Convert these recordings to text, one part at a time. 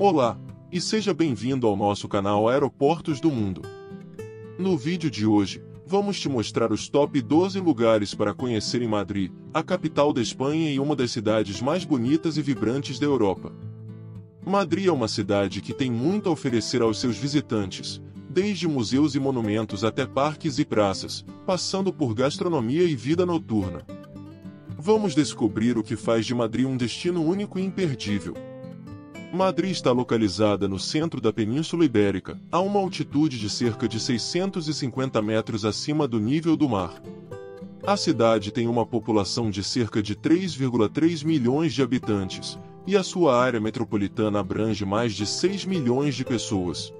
Olá, e seja bem-vindo ao nosso canal Aeroportos do Mundo. No vídeo de hoje, vamos te mostrar os top 12 lugares para conhecer em Madrid, a capital da Espanha e uma das cidades mais bonitas e vibrantes da Europa. Madrid é uma cidade que tem muito a oferecer aos seus visitantes, desde museus e monumentos até parques e praças, passando por gastronomia e vida noturna. Vamos descobrir o que faz de Madrid um destino único e imperdível. Madrid está localizada no centro da Península Ibérica, a uma altitude de cerca de 650 metros acima do nível do mar. A cidade tem uma população de cerca de 3,3 milhões de habitantes, e a sua área metropolitana abrange mais de 6 milhões de pessoas.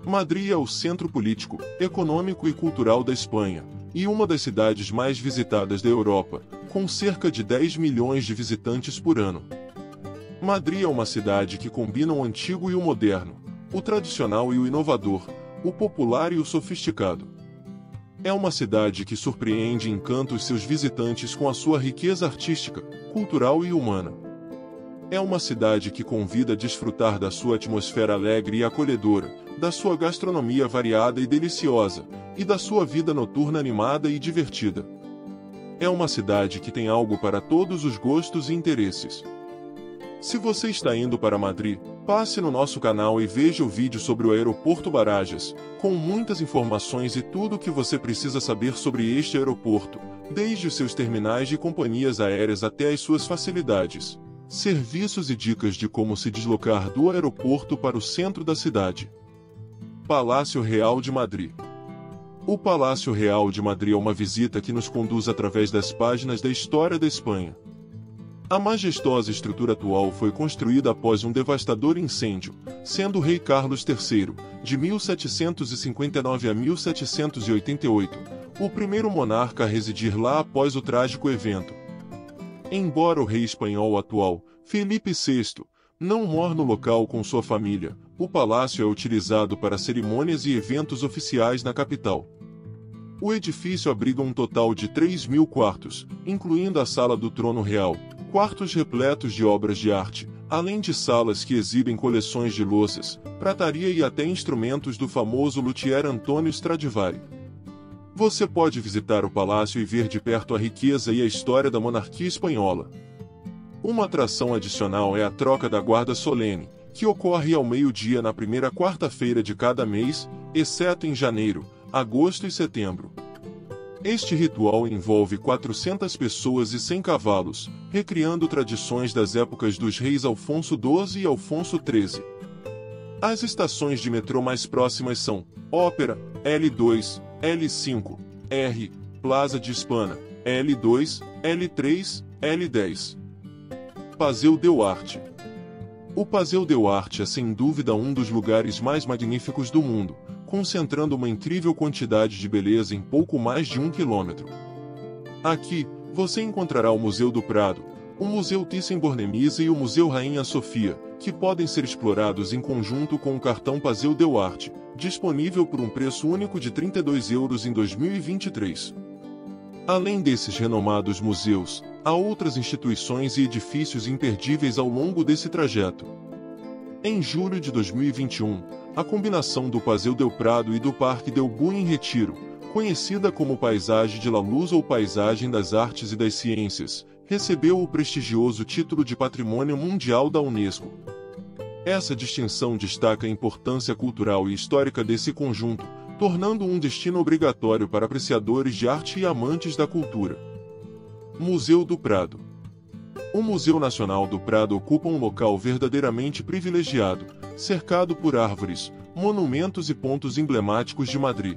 Madrid é o centro político, econômico e cultural da Espanha, e uma das cidades mais visitadas da Europa, com cerca de 10 milhões de visitantes por ano. Madrid é uma cidade que combina o antigo e o moderno, o tradicional e o inovador, o popular e o sofisticado. É uma cidade que surpreende e encanta os seus visitantes com a sua riqueza artística, cultural e humana. É uma cidade que convida a desfrutar da sua atmosfera alegre e acolhedora, da sua gastronomia variada e deliciosa, e da sua vida noturna animada e divertida. É uma cidade que tem algo para todos os gostos e interesses. Se você está indo para Madrid, passe no nosso canal e veja o vídeo sobre o aeroporto Barajas, com muitas informações e tudo o que você precisa saber sobre este aeroporto, desde os seus terminais de companhias aéreas até as suas facilidades, serviços e dicas de como se deslocar do aeroporto para o centro da cidade. Palácio Real de Madrid. O Palácio Real de Madrid é uma visita que nos conduz através das páginas da história da Espanha. A majestosa estrutura atual foi construída após um devastador incêndio, sendo o rei Carlos III, de 1759 a 1788, o primeiro monarca a residir lá após o trágico evento. Embora o rei espanhol atual, Felipe VI, não mora no local com sua família, o palácio é utilizado para cerimônias e eventos oficiais na capital. O edifício abriga um total de 3.000 quartos, incluindo a Sala do Trono Real, quartos repletos de obras de arte, além de salas que exibem coleções de louças, prataria e até instrumentos do famoso luthier Antonio Stradivari. Você pode visitar o palácio e ver de perto a riqueza e a história da monarquia espanhola. Uma atração adicional é a troca da guarda solene, que ocorre ao meio-dia na primeira quarta-feira de cada mês, exceto em janeiro, agosto e setembro. Este ritual envolve 400 pessoas e 100 cavalos, recriando tradições das épocas dos reis Alfonso XII e Alfonso XIII. As estações de metrô mais próximas são Ópera, L2, L5, R, Plaza de Espanha, L2, L3, L10. Passeio del Arte. O Passeio del Arte é sem dúvida um dos lugares mais magníficos do mundo, concentrando uma incrível quantidade de beleza em pouco mais de 1 quilômetro. Aqui, você encontrará o Museu do Prado, o Museu Thyssen-Bornemisza e o Museu Rainha Sofia, que podem ser explorados em conjunto com o cartão Passeio del Arte, disponível por um preço único de 32 euros em 2023. Além desses renomados museus, há outras instituições e edifícios imperdíveis ao longo desse trajeto. Em julho de 2021, a combinação do Passeio del Prado e do Parque del Buen Retiro, conhecida como Paisagem de la Luz ou Paisagem das Artes e das Ciências, recebeu o prestigioso título de Patrimônio Mundial da Unesco. Essa distinção destaca a importância cultural e histórica desse conjunto, tornando um destino obrigatório para apreciadores de arte e amantes da cultura. Museu do Prado. O Museu Nacional do Prado ocupa um local verdadeiramente privilegiado, cercado por árvores, monumentos e pontos emblemáticos de Madrid.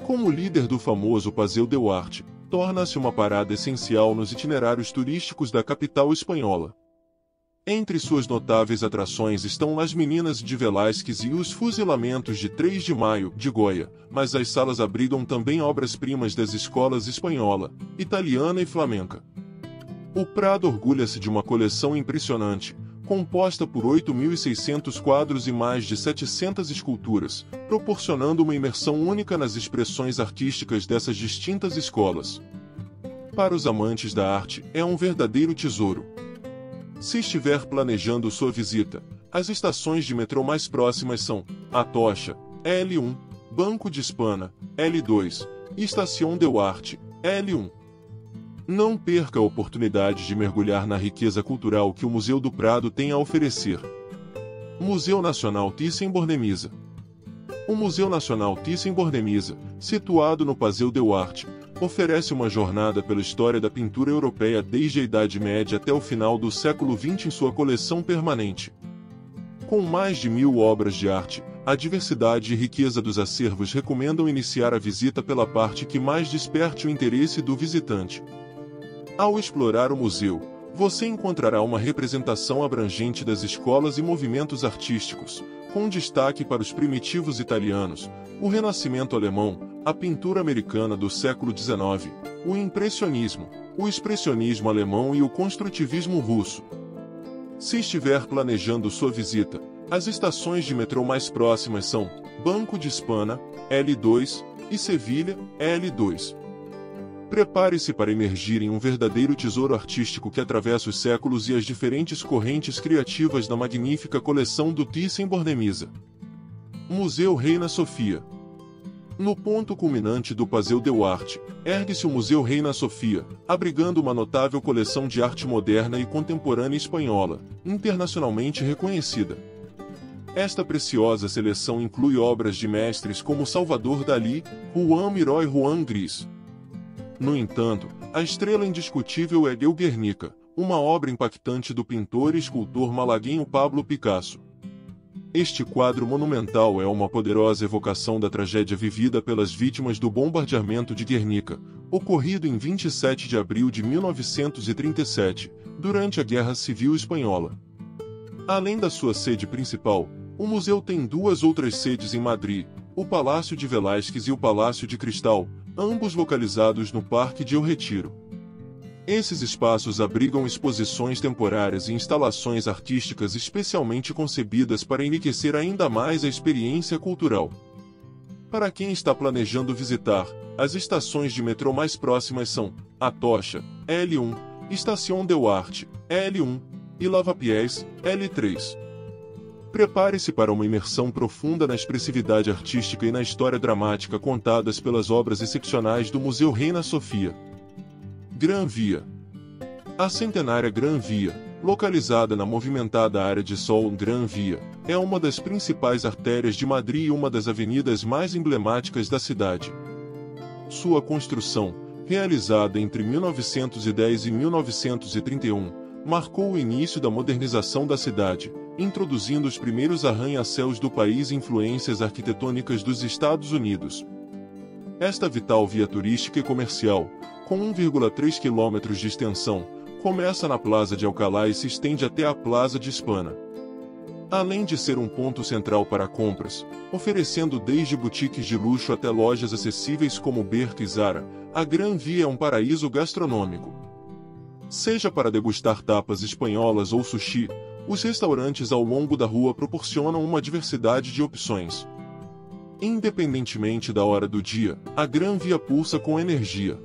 Como líder do famoso Passeio del Arte, torna-se uma parada essencial nos itinerários turísticos da capital espanhola. Entre suas notáveis atrações estão Las Meninas de Velázquez e os Fuzilamentos de 3 de Maio, de Goya, mas as salas abrigam também obras-primas das escolas espanhola, italiana e flamenca. O Prado orgulha-se de uma coleção impressionante, composta por 8.600 quadros e mais de 700 esculturas, proporcionando uma imersão única nas expressões artísticas dessas distintas escolas. Para os amantes da arte, é um verdadeiro tesouro. Se estiver planejando sua visita, As estações de metrô mais próximas são Atocha, L1, Banco de Hispana, L2, e Estação Duarte, L1. Não perca a oportunidade de mergulhar na riqueza cultural que o Museu do Prado tem a oferecer. Museu Nacional Thyssen-Bornemisza. O Museu Nacional Thyssen-Bornemisza, situado no Passeio Duarte, oferece uma jornada pela história da pintura europeia desde a Idade Média até o final do século XX em sua coleção permanente. Com mais de 1000 obras de arte, a diversidade e riqueza dos acervos recomendam iniciar a visita pela parte que mais desperte o interesse do visitante. Ao explorar o museu, você encontrará uma representação abrangente das escolas e movimentos artísticos, com destaque para os primitivos italianos, o Renascimento alemão, a pintura americana do século XIX, o impressionismo, o expressionismo alemão e o construtivismo russo. Se estiver planejando sua visita, as estações de metrô mais próximas são Banco de Hispana, L2, e Sevilha, L2. Prepare-se para emergir em um verdadeiro tesouro artístico que atravessa os séculos e as diferentes correntes criativas da magnífica coleção do Thyssen-Bornemisza. Museu Reina Sofia. No ponto culminante do Passeio Duarte, ergue-se o Museu Reina Sofia, abrigando uma notável coleção de arte moderna e contemporânea espanhola, internacionalmente reconhecida. Esta preciosa seleção inclui obras de mestres como Salvador Dalí, Juan Miró e Juan Gris. No entanto, a estrela indiscutível é El Guernica, uma obra impactante do pintor e escultor malaguenho Pablo Picasso. Este quadro monumental é uma poderosa evocação da tragédia vivida pelas vítimas do bombardeamento de Guernica, ocorrido em 27 de abril de 1937, durante a Guerra Civil Espanhola. Além da sua sede principal, o museu tem duas outras sedes em Madrid, o Palácio de Velázquez e o Palácio de Cristal, ambos localizados no Parque de El Retiro. Esses espaços abrigam exposições temporárias e instalações artísticas especialmente concebidas para enriquecer ainda mais a experiência cultural. Para quem está planejando visitar, as estações de metrô mais próximas são Atocha, L1, Estação Duarte, L1, e Lavapiés, L3. Prepare-se para uma imersão profunda na expressividade artística e na história dramática contadas pelas obras excepcionais do Museu Reina Sofia. Gran Via. A centenária Gran Via, localizada na movimentada área de Sol Gran Via, é uma das principais artérias de Madrid e uma das avenidas mais emblemáticas da cidade. Sua construção, realizada entre 1910 e 1931, marcou o início da modernização da cidade, introduzindo os primeiros arranha-céus do país e influências arquitetônicas dos Estados Unidos. Esta vital via turística e comercial, com 1,3 km de extensão, começa na Plaza de Alcalá e se estende até a Plaza de Hispana. Além de ser um ponto central para compras, oferecendo desde boutiques de luxo até lojas acessíveis como Bershka e Zara, a Gran Via é um paraíso gastronômico. Seja para degustar tapas espanholas ou sushi, os restaurantes ao longo da rua proporcionam uma diversidade de opções. Independentemente da hora do dia, a Gran Via pulsa com energia.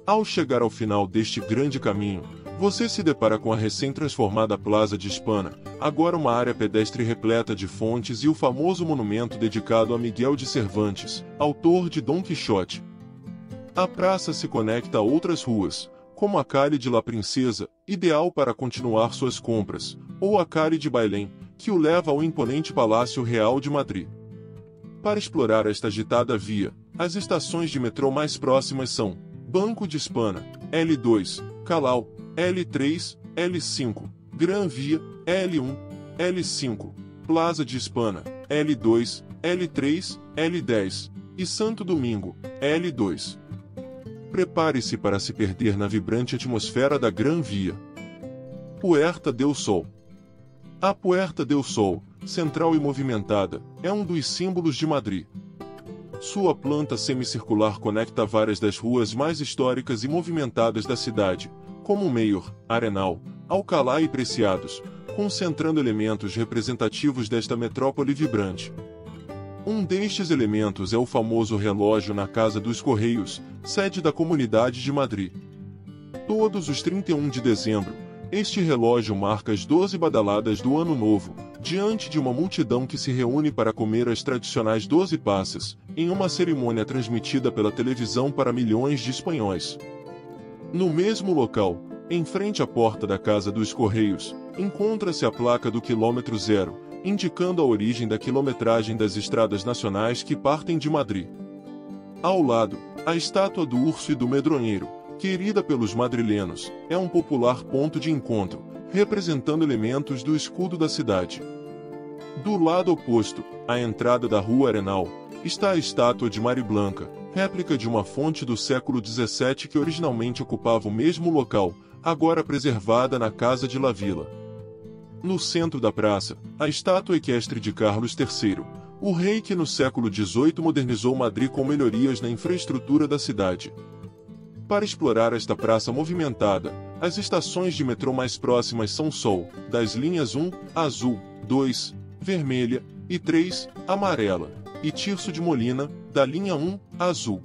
Ao chegar ao final deste grande caminho, você se depara com a recém-transformada Plaza de Hispana, agora uma área pedestre repleta de fontes e o famoso monumento dedicado a Miguel de Cervantes, autor de Dom Quixote. A praça se conecta a outras ruas, como a Calle de la Princesa, ideal para continuar suas compras, ou a Calle de Bailén, que o leva ao imponente Palácio Real de Madrid. Para explorar esta agitada via, as estações de metrô mais próximas são Banco de Hispana, L2, Calau, L3, L5, Gran Via, L1, L5, Plaza de Hispana, L2, L3, L10, e Santo Domingo, L2. Prepare-se para se perder na vibrante atmosfera da Gran Via. Puerta del Sol. A Puerta del Sol, central e movimentada, é um dos símbolos de Madrid. Sua planta semicircular conecta várias das ruas mais históricas e movimentadas da cidade, como Mayor, Arenal, Alcalá e Preciados, concentrando elementos representativos desta metrópole vibrante. Um destes elementos é o famoso relógio na Casa dos Correios, sede da Comunidade de Madrid. Todos os 31 de dezembro, este relógio marca as 12 badaladas do Ano Novo, diante de uma multidão que se reúne para comer as tradicionais 12 passas, em uma cerimônia transmitida pela televisão para milhões de espanhóis. No mesmo local, em frente à porta da Casa dos Correios, encontra-se a placa do quilômetro zero, indicando a origem da quilometragem das estradas nacionais que partem de Madrid. Ao lado, a estátua do urso e do medronheiro, querida pelos madrilenos, é um popular ponto de encontro, representando elementos do escudo da cidade. Do lado oposto, à entrada da Rua Arenal, está a estátua de Mariblanca, réplica de uma fonte do século XVII que originalmente ocupava o mesmo local, agora preservada na Casa de la Vila. No centro da praça, a estátua equestre de Carlos III, o rei que no século XVIII modernizou Madrid com melhorias na infraestrutura da cidade. Para explorar esta praça movimentada, as estações de metrô mais próximas são Sol, das linhas 1, azul, 2, vermelha, e 3, amarela, e Tirso de Molina, da linha 1, azul.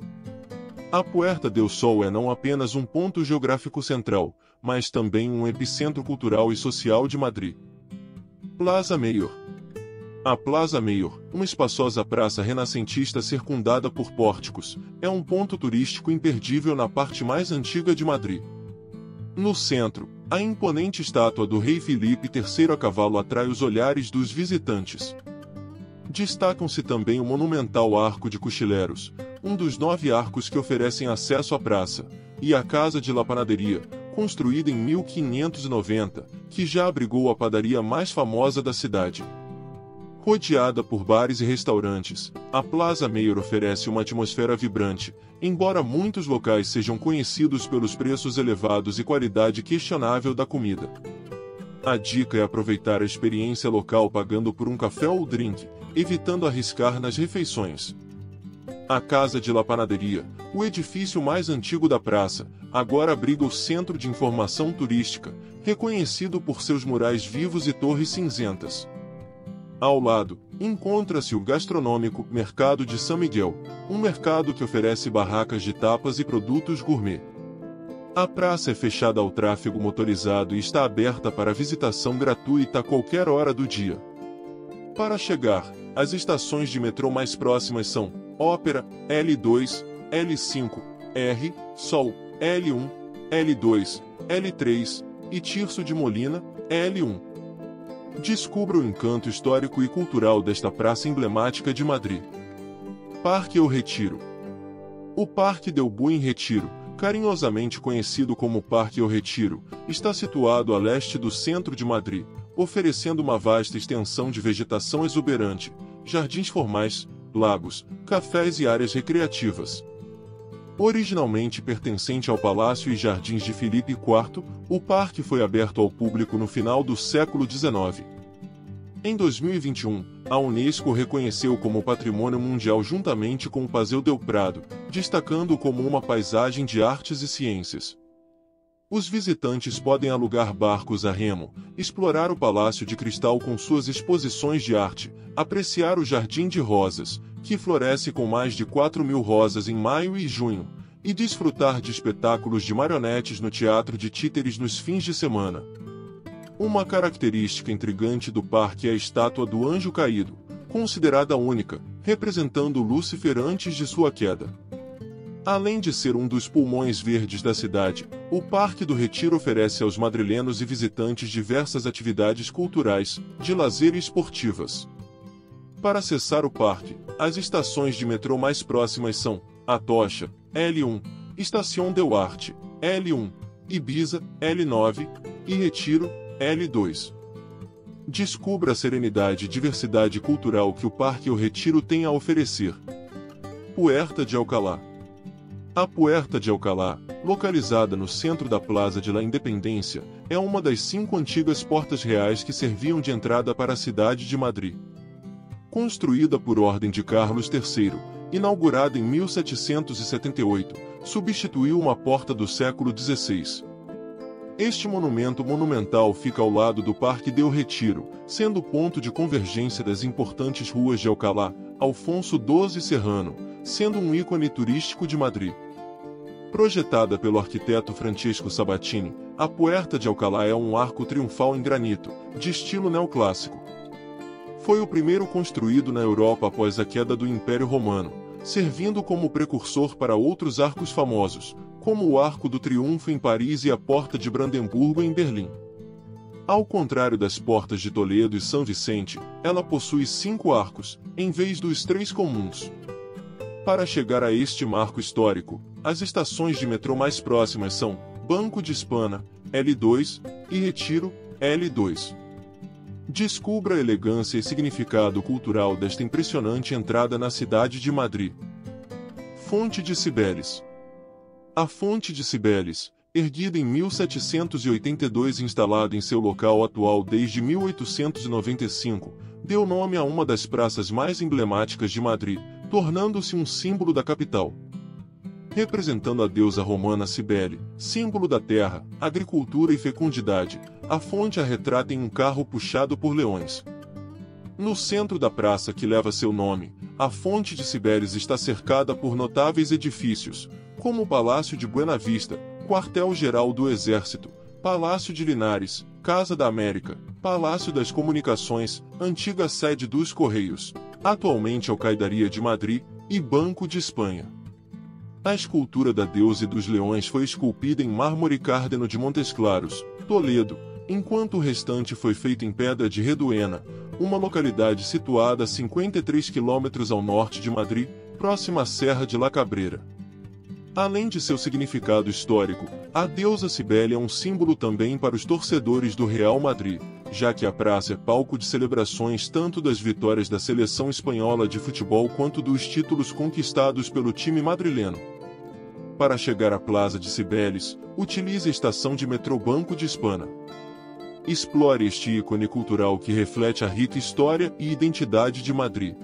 A Puerta del Sol é não apenas um ponto geográfico central, mas também um epicentro cultural e social de Madrid. Plaza Mayor. A Plaza Mayor, uma espaçosa praça renascentista circundada por pórticos, é um ponto turístico imperdível na parte mais antiga de Madrid. No centro, a imponente estátua do rei Filipe III a cavalo atrai os olhares dos visitantes. Destacam-se também o monumental Arco de Cuchilleros, um dos 9 arcos que oferecem acesso à praça, e a Casa de la Panadería, construída em 1590, que já abrigou a padaria mais famosa da cidade. Rodeada por bares e restaurantes, a Plaza Mayor oferece uma atmosfera vibrante, embora muitos locais sejam conhecidos pelos preços elevados e qualidade questionável da comida. A dica é aproveitar a experiência local pagando por um café ou drink, evitando arriscar nas refeições. A Casa de la Panadería, o edifício mais antigo da praça, agora abriga o Centro de Informação Turística, reconhecido por seus murais vivos e torres cinzentas. Ao lado, encontra-se o gastronômico Mercado de San Miguel, um mercado que oferece barracas de tapas e produtos gourmet. A praça é fechada ao tráfego motorizado e está aberta para visitação gratuita a qualquer hora do dia. Para chegar, as estações de metrô mais próximas são Ópera, L2, L5, R, Sol, L1, L2, L3 e Tirso de Molina, L1. Descubra o encanto histórico e cultural desta praça emblemática de Madrid. Parque El Retiro. O Parque del Buen Retiro, carinhosamente conhecido como Parque El Retiro, está situado a leste do centro de Madrid, oferecendo uma vasta extensão de vegetação exuberante, jardins formais, lagos, cafés e áreas recreativas. Originalmente pertencente ao Palácio e Jardins de Filipe IV, o parque foi aberto ao público no final do século XIX. Em 2021, a Unesco o reconheceu como Patrimônio Mundial juntamente com o Paseo del Prado, destacando-o como uma paisagem de artes e ciências. Os visitantes podem alugar barcos a remo, explorar o Palácio de Cristal com suas exposições de arte, apreciar o Jardim de Rosas, que floresce com mais de 4.000 rosas em maio e junho, e desfrutar de espetáculos de marionetes no Teatro de Títeres nos fins de semana. Uma característica intrigante do parque é a estátua do Anjo Caído, considerada única, representando Lúcifer antes de sua queda. Além de ser um dos pulmões verdes da cidade, o Parque do Retiro oferece aos madrilenos e visitantes diversas atividades culturais, de lazer e esportivas. Para acessar o parque, as estações de metrô mais próximas são Atocha, L1, Estación del Arte, L1, Ibiza, L9, e Retiro, L2. Descubra a serenidade e diversidade cultural que o Parque El Retiro tem a oferecer. Puerta de Alcalá. A Puerta de Alcalá, localizada no centro da Plaza de la Independência, é uma das 5 antigas portas reais que serviam de entrada para a cidade de Madrid. Construída por ordem de Carlos III, inaugurada em 1778, substituiu uma porta do século XVI. Este monumento monumental fica ao lado do Parque del Retiro, sendo ponto de convergência das importantes ruas de Alcalá, Alfonso XII Serrano, sendo um ícone turístico de Madrid. Projetada pelo arquiteto Francesco Sabatini, a Puerta de Alcalá é um arco triunfal em granito, de estilo neoclássico. Foi o primeiro construído na Europa após a queda do Império Romano, servindo como precursor para outros arcos famosos, como o Arco do Triunfo em Paris e a Porta de Brandemburgo em Berlim. Ao contrário das portas de Toledo e São Vicente, ela possui 5 arcos, em vez dos 3 comuns. Para chegar a este marco histórico, as estações de metrô mais próximas são Banco de Hispana, L2, e Retiro, L2. Descubra a elegância e significado cultural desta impressionante entrada na cidade de Madrid. Fonte de Cibeles. A Fonte de Cibeles, erguida em 1782 e instalada em seu local atual desde 1895, deu nome a uma das praças mais emblemáticas de Madrid, tornando-se um símbolo da capital. Representando a deusa romana Cibele, símbolo da terra, agricultura e fecundidade, a fonte a retrata em um carro puxado por leões. No centro da praça que leva seu nome, a Fonte de Cibeles está cercada por notáveis edifícios, como o Palácio de Buena Vista, Quartel-Geral do Exército, Palácio de Linares, Casa da América, Palácio das Comunicações, antiga sede dos Correios, atualmente Alcaidaria de Madrid, e Banco de Espanha. A escultura da deusa e dos leões foi esculpida em mármore cárdeno de Montes Claros, Toledo, enquanto o restante foi feito em pedra de Reduena, uma localidade situada a 53 quilômetros ao norte de Madrid, próxima à Serra de La Cabrera. Além de seu significado histórico, a deusa Cibele é um símbolo também para os torcedores do Real Madrid, já que a praça é palco de celebrações tanto das vitórias da seleção espanhola de futebol quanto dos títulos conquistados pelo time madrileno. Para chegar à Plaza de Cibeles, utilize a estação de metrô Banco de Hispana. Explore este ícone cultural que reflete a rica história e identidade de Madrid.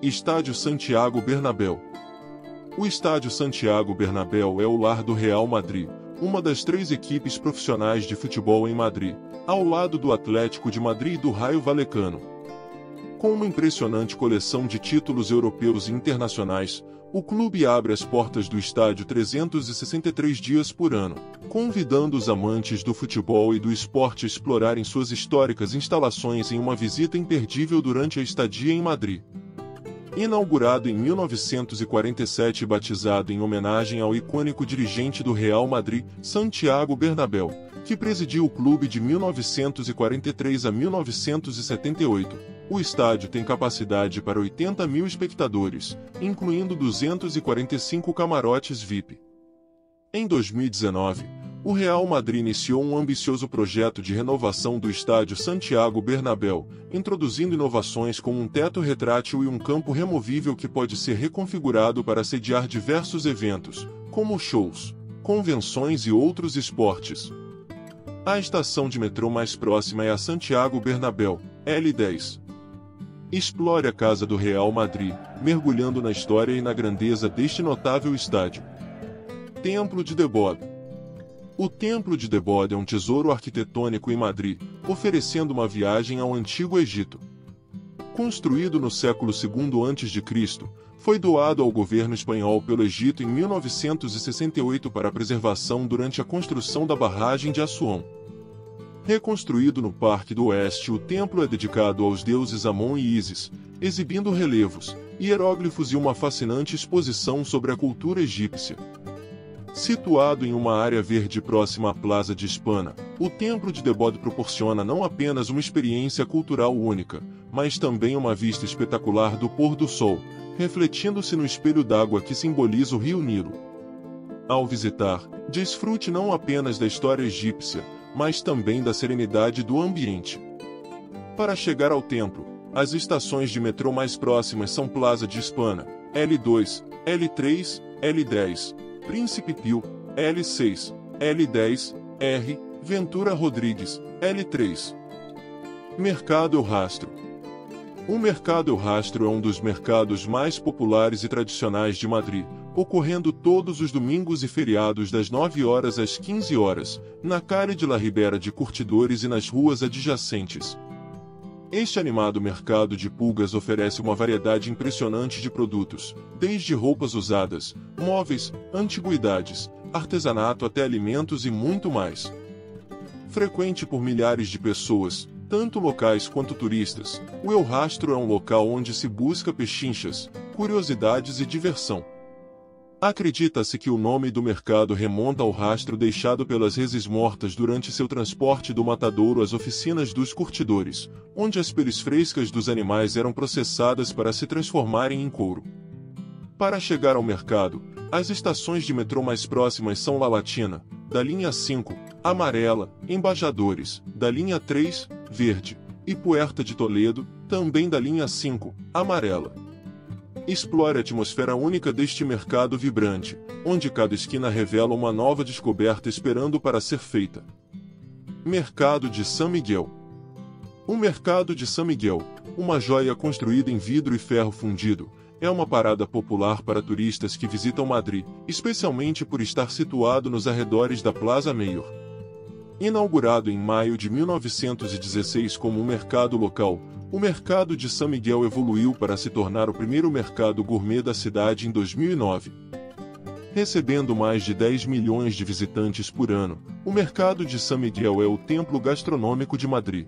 Estádio Santiago Bernabéu. O Estádio Santiago Bernabéu é o lar do Real Madrid, uma das 3 equipes profissionais de futebol em Madrid, ao lado do Atlético de Madrid e do Raio Vallecano. Com uma impressionante coleção de títulos europeus e internacionais, o clube abre as portas do estádio 363 dias por ano, convidando os amantes do futebol e do esporte a explorarem suas históricas instalações em uma visita imperdível durante a estadia em Madrid. Inaugurado em 1947 e batizado em homenagem ao icônico dirigente do Real Madrid, Santiago Bernabéu, que presidiu o clube de 1943 a 1978, o estádio tem capacidade para 80 mil espectadores, incluindo 245 camarotes VIP. Em 2019, o Real Madrid iniciou um ambicioso projeto de renovação do estádio Santiago Bernabéu, introduzindo inovações como um teto retrátil e um campo removível que pode ser reconfigurado para sediar diversos eventos, como shows, convenções e outros esportes. A estação de metrô mais próxima é a Santiago Bernabéu, L10. Explore a Casa do Real Madrid, mergulhando na história e na grandeza deste notável estádio. Templo de Debod. O Templo de Debod é um tesouro arquitetônico em Madrid, oferecendo uma viagem ao Antigo Egito. Construído no século II a.C., foi doado ao governo espanhol pelo Egito em 1968 para a preservação durante a construção da barragem de Assuã. Reconstruído no Parque do Oeste, o templo é dedicado aos deuses Amon e Ísis, exibindo relevos, hieróglifos e uma fascinante exposição sobre a cultura egípcia. Situado em uma área verde próxima à Plaza de Hispana, o Templo de Debod proporciona não apenas uma experiência cultural única, mas também uma vista espetacular do pôr do sol, refletindo-se no espelho d'água que simboliza o rio Nilo. Ao visitar, desfrute não apenas da história egípcia, mas também da serenidade do ambiente. Para chegar ao templo, as estações de metrô mais próximas são Plaza de Hispana, L2, L3, L10, Príncipe Pio, L6, L10, R, Ventura Rodrigues, L3. Mercado El Rastro. O Mercado El Rastro é um dos mercados mais populares e tradicionais de Madrid, ocorrendo todos os domingos e feriados das 9 horas às 15 horas, na Calle de la Ribera de Curtidores e nas ruas adjacentes. Este animado mercado de pulgas oferece uma variedade impressionante de produtos, desde roupas usadas, móveis, antiguidades, artesanato até alimentos e muito mais. Frequente por milhares de pessoas, tanto locais quanto turistas. O El Rastro é um local onde se busca pechinchas, curiosidades e diversão. Acredita-se que o nome do mercado remonta ao rastro deixado pelas reses mortas durante seu transporte do matadouro às oficinas dos curtidores, onde as peles frescas dos animais eram processadas para se transformarem em couro. Para chegar ao mercado, as estações de metrô mais próximas são La Latina, da linha 5, amarela, Embajadores, da linha 3, verde, e Puerta de Toledo, também da linha 5, amarela. Explore a atmosfera única deste mercado vibrante, onde cada esquina revela uma nova descoberta esperando para ser feita. Mercado de San Miguel. O Mercado de San Miguel, uma joia construída em vidro e ferro fundido, é uma parada popular para turistas que visitam Madrid, especialmente por estar situado nos arredores da Plaza Mayor. Inaugurado em maio de 1916 como um mercado local, o Mercado de San Miguel evoluiu para se tornar o primeiro mercado gourmet da cidade em 2009. Recebendo mais de 10 milhões de visitantes por ano, o Mercado de San Miguel é o templo gastronômico de Madrid.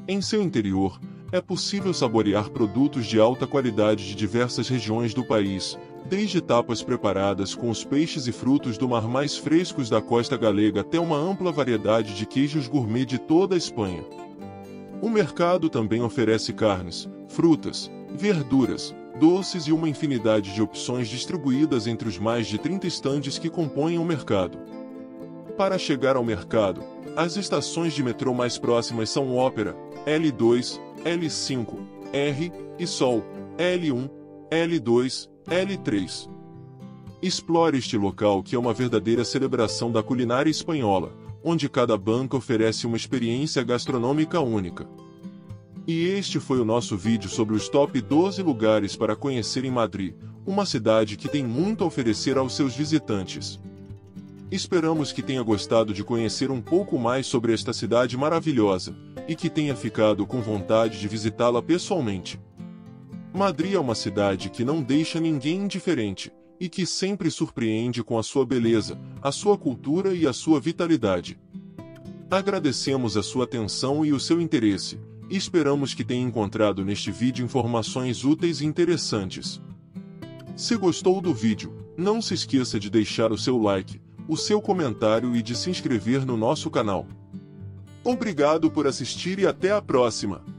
Em seu interior, é possível saborear produtos de alta qualidade de diversas regiões do país, desde tapas preparadas com os peixes e frutos do mar mais frescos da costa galega até uma ampla variedade de queijos gourmet de toda a Espanha. O mercado também oferece carnes, frutas, verduras, doces e uma infinidade de opções distribuídas entre os mais de 30 estandes que compõem o mercado. Para chegar ao mercado, as estações de metrô mais próximas são Ópera, L2, L5, R, e Sol, L1, L2, L3. Explore este local que é uma verdadeira celebração da culinária espanhola, onde cada banca oferece uma experiência gastronômica única. E este foi o nosso vídeo sobre os top 12 lugares para conhecer em Madrid, uma cidade que tem muito a oferecer aos seus visitantes. Esperamos que tenha gostado de conhecer um pouco mais sobre esta cidade maravilhosa, e que tenha ficado com vontade de visitá-la pessoalmente. Madrid é uma cidade que não deixa ninguém indiferente, e que sempre surpreende com a sua beleza, a sua cultura e a sua vitalidade. Agradecemos a sua atenção e o seu interesse, e esperamos que tenha encontrado neste vídeo informações úteis e interessantes. Se gostou do vídeo, não se esqueça de deixar o seu like, o seu comentário e de se inscrever no nosso canal. Obrigado por assistir e até a próxima!